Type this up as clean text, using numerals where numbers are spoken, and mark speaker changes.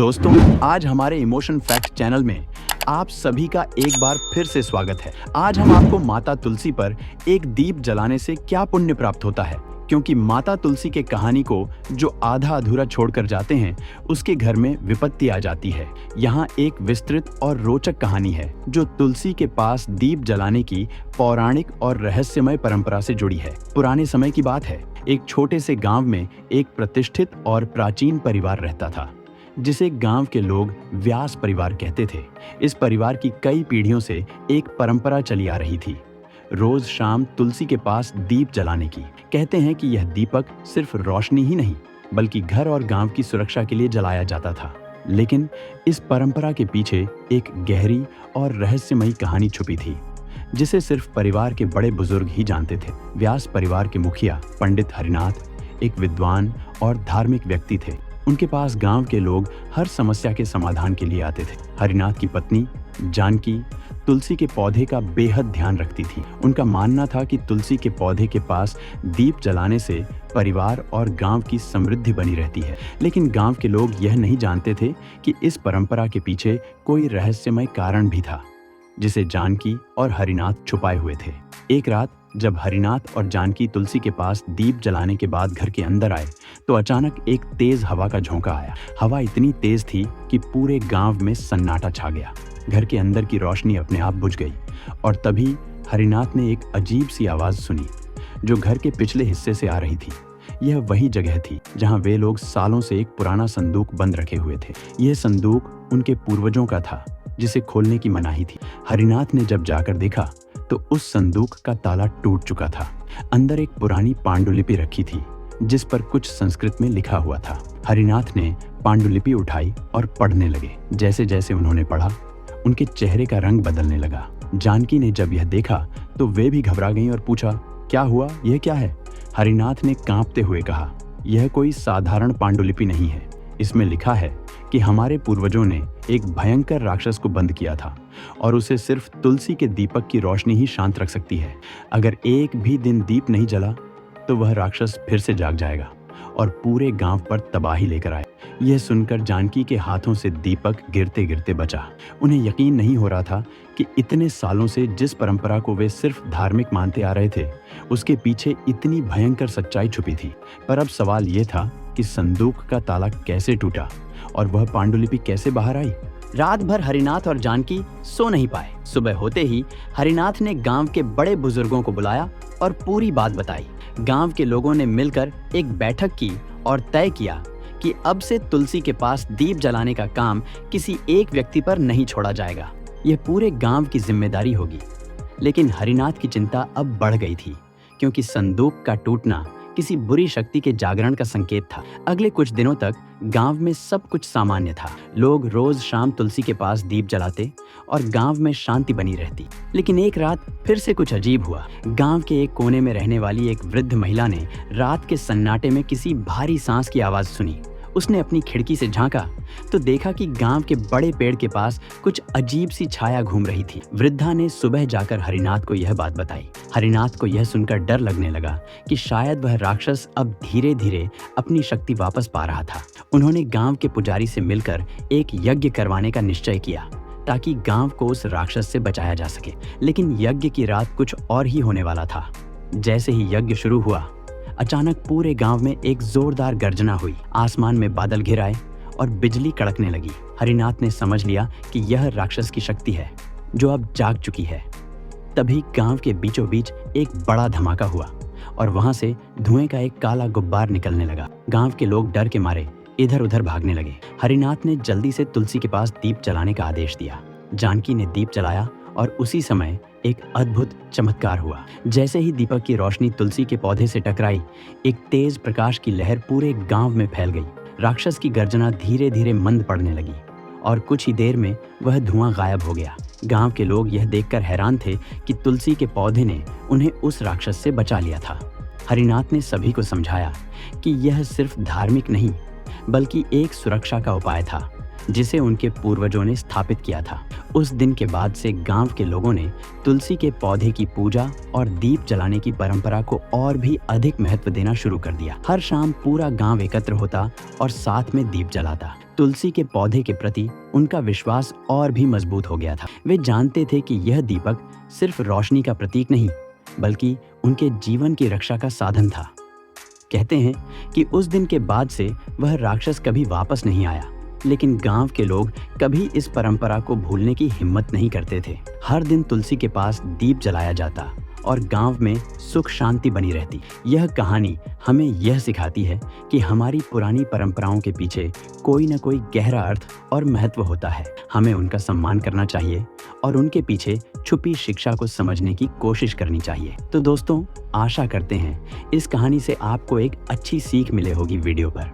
Speaker 1: दोस्तों, आज हमारे इमोशन फैक्ट चैनल में आप सभी का एक बार फिर से स्वागत है। आज हम आपको माता तुलसी पर एक दीप जलाने से क्या पुण्य प्राप्त होता है, क्योंकि माता तुलसी के कहानी को जो आधा अधूरा छोड़कर जाते हैं उसके घर में विपत्ति आ जाती है। यहाँ एक विस्तृत और रोचक कहानी है जो तुलसी के पास दीप जलाने की पौराणिक और रहस्यमय परंपरा से जुड़ी है। पुराने समय की बात है। एक छोटे से गांव में एक प्रतिष्ठित और प्राचीन परिवार रहता था जिसे गांव के लोग व्यास परिवार कहते थे। इस परिवार की कई पीढ़ियों से एक परंपरा चली आ रही थी, रोज शाम तुलसी के पास दीप जलाने की। कहते हैं कि यह दीपक सिर्फ रोशनी ही नहीं बल्कि घर और गांव की सुरक्षा के लिए जलाया जाता था। लेकिन इस परंपरा के पीछे एक गहरी और रहस्यमयी कहानी छुपी थी जिसे सिर्फ परिवार के बड़े बुजुर्ग ही जानते थे। व्यास परिवार के मुखिया पंडित हरिनाथ एक विद्वान और धार्मिक व्यक्ति थे। उनके पास गांव के लोग हर समस्या के समाधान के लिए आते थे। हरिनाथ की पत्नी जानकी तुलसी के पौधे का बेहद ध्यान रखती थी। उनका मानना था कि तुलसी के पौधे के पास दीप जलाने से परिवार और गांव की समृद्धि बनी रहती है। लेकिन गांव के लोग यह नहीं जानते थे कि इस परंपरा के पीछे कोई रहस्यमय कारण भी था जिसे जानकी और हरिनाथ छुपाए हुए थे। एक रात जब हरिनाथ और जानकी तुलसी के पास दीप जलाने के बाद घर के अंदर आए तो अचानक एक तेज हवा का झोंका आया। हवा इतनी तेज थी कि पूरे गांव में सन्नाटा छा गया। घर के अंदर की रोशनी अपने आप बुझ गई और तभी हरिनाथ ने एक अजीब सी आवाज सुनी जो घर के पिछले हिस्से से आ रही थी। यह वही जगह थी जहां वे लोग सालों से एक पुराना संदूक बंद रखे हुए थे। यह संदूक उनके पूर्वजों का था जिसे खोलने की मनाही थी। हरिनाथ ने जब जाकर देखा तो उस संदूक का ताला टूट चुका था। अंदर एक पुरानी पांडुलिपि रखी थी जिस पर कुछ संस्कृत में लिखा हुआ था। हरिनाथ ने पांडुलिपि उठाई और पढ़ने लगे। जैसे जैसे उन्होंने पढ़ा उनके चेहरे का रंग बदलने लगा। जानकी ने जब यह देखा तो वे भी घबरा गईं और पूछा, क्या हुआ, यह क्या है? हरिनाथ ने कांपते हुए कहा, यह कोई साधारण पांडुलिपि नहीं है। इसमें लिखा है कि हमारे पूर्वजों ने एक भयंकर राक्षस को बंद किया था और उसे सिर्फ तुलसी के दीपक की रोशनी ही शांत रख सकती है। अगर एक भी दिन दीप नहीं जला तो वह राक्षस फिर से जाग जाएगा और पूरे गांव पर तबाही लेकर आए। यह सुनकर जानकी के हाथों से दीपक गिरते गिरते बचा। उन्हें यकीन नहीं हो रहा था कि इतने सालों से जिस परंपरा को वे सिर्फ धार्मिक मानते आ रहे थे उसके पीछे इतनी भयंकर सच्चाई छुपी थी। पर अब सवाल यह था कि संदूक का ताला कैसे टूटा और वह पांडुलिपि कैसे बाहर आई।
Speaker 2: रात भर हरिनाथ और जानकी सो नहीं पाए। सुबह होते ही हरिनाथ ने गांव के बड़े बुजुर्गों को बुलाया और पूरी बात बताई। गांव के लोगों ने मिलकर एक बैठक की और तय किया कि अब से तुलसी के पास दीप जलाने का काम किसी एक व्यक्ति पर नहीं छोड़ा जाएगा, यह पूरे गांव की जिम्मेदारी होगी। लेकिन हरिनाथ की चिंता अब बढ़ गई थी क्योंकि संदूक का टूटना किसी बुरी शक्ति के जागरण का संकेत था। अगले कुछ दिनों तक गांव में सब कुछ सामान्य था। लोग रोज शाम तुलसी के पास दीप जलाते और गांव में शांति बनी रहती। लेकिन एक रात फिर से कुछ अजीब हुआ। गांव के एक कोने में रहने वाली एक वृद्ध महिला ने रात के सन्नाटे में किसी भारी सांस की आवाज सुनी। उसने अपनी खिड़की से झांका तो देखा कि गांव के बड़े पेड़ के पास कुछ अजीब सी छाया घूम रही थी। वृद्धा ने सुबह जाकर हरिनाथ को यह बात बताई। हरिनाथ को यह सुनकर डर लगने लगा कि शायद वह राक्षस अब धीरे धीरे अपनी शक्ति वापस पा रहा था। उन्होंने गांव के पुजारी से मिलकर एक यज्ञ करवाने का निश्चय किया ताकि गांव को उस राक्षस से बचाया जा सके। लेकिन यज्ञ की रात कुछ और ही होने वाला था। जैसे ही यज्ञ शुरू हुआ अचानक पूरे गांव में एक जोरदार गर्जना हुई। आसमान में बादल घिर आए और बिजली कड़कने लगी। हरिनाथ ने समझ लिया कि यह राक्षस की शक्ति है जो अब जाग चुकी है। तभी गांव के बीचों बीच एक बड़ा धमाका हुआ और वहां से धुएं का एक काला गुब्बार निकलने लगा। गांव के लोग डर के मारे इधर उधर भागने लगे। हरिनाथ ने जल्दी से तुलसी के पास दीप जलाने का आदेश दिया। जानकी ने दीप जलाया और उसी समय एक अद्भुत चमत्कार हुआ। जैसे ही दीपक की रोशनी तुलसी के पौधे से टकराई एक तेज प्रकाश की लहर पूरे गांव में फैल गई। राक्षस की गर्जना धीरे धीरे मंद पड़ने लगी और कुछ ही देर में वह धुआं गायब हो गया। गांव के लोग यह देखकर हैरान थे कि तुलसी के पौधे ने उन्हें उस राक्षस से बचा लिया था। हरिनाथ ने सभी को समझाया कि यह सिर्फ धार्मिक नहीं बल्कि एक सुरक्षा का उपाय था जिसे उनके पूर्वजों ने स्थापित किया था। उस दिन के बाद से गांव के लोगों ने तुलसी के पौधे की पूजा और दीप जलाने की परंपरा को और भी अधिक महत्व देना शुरू कर दिया। हर शाम पूरा गांव एकत्र होता और साथ में दीप जलाता। तुलसी के पौधे के प्रति उनका विश्वास और भी मजबूत हो गया था। वे जानते थे कि यह दीपक सिर्फ रोशनी का प्रतीक नहीं, बल्कि उनके जीवन की रक्षा का साधन था। कहते हैं कि उस दिन के बाद से वह राक्षस कभी वापस नहीं आया, लेकिन गांव के लोग कभी इस परंपरा को भूलने की हिम्मत नहीं करते थे। हर दिन तुलसी के पास दीप जलाया जाता और गांव में सुख शांति बनी रहती। यह कहानी हमें यह सिखाती है कि हमारी पुरानी परंपराओं के पीछे कोई न कोई गहरा अर्थ और महत्व होता है। हमें उनका सम्मान करना चाहिए और उनके पीछे छुपी शिक्षा को समझने की कोशिश करनी चाहिए। तो दोस्तों, आशा करते हैं इस कहानी से आपको एक अच्छी सीख मिले होगी वीडियो पर।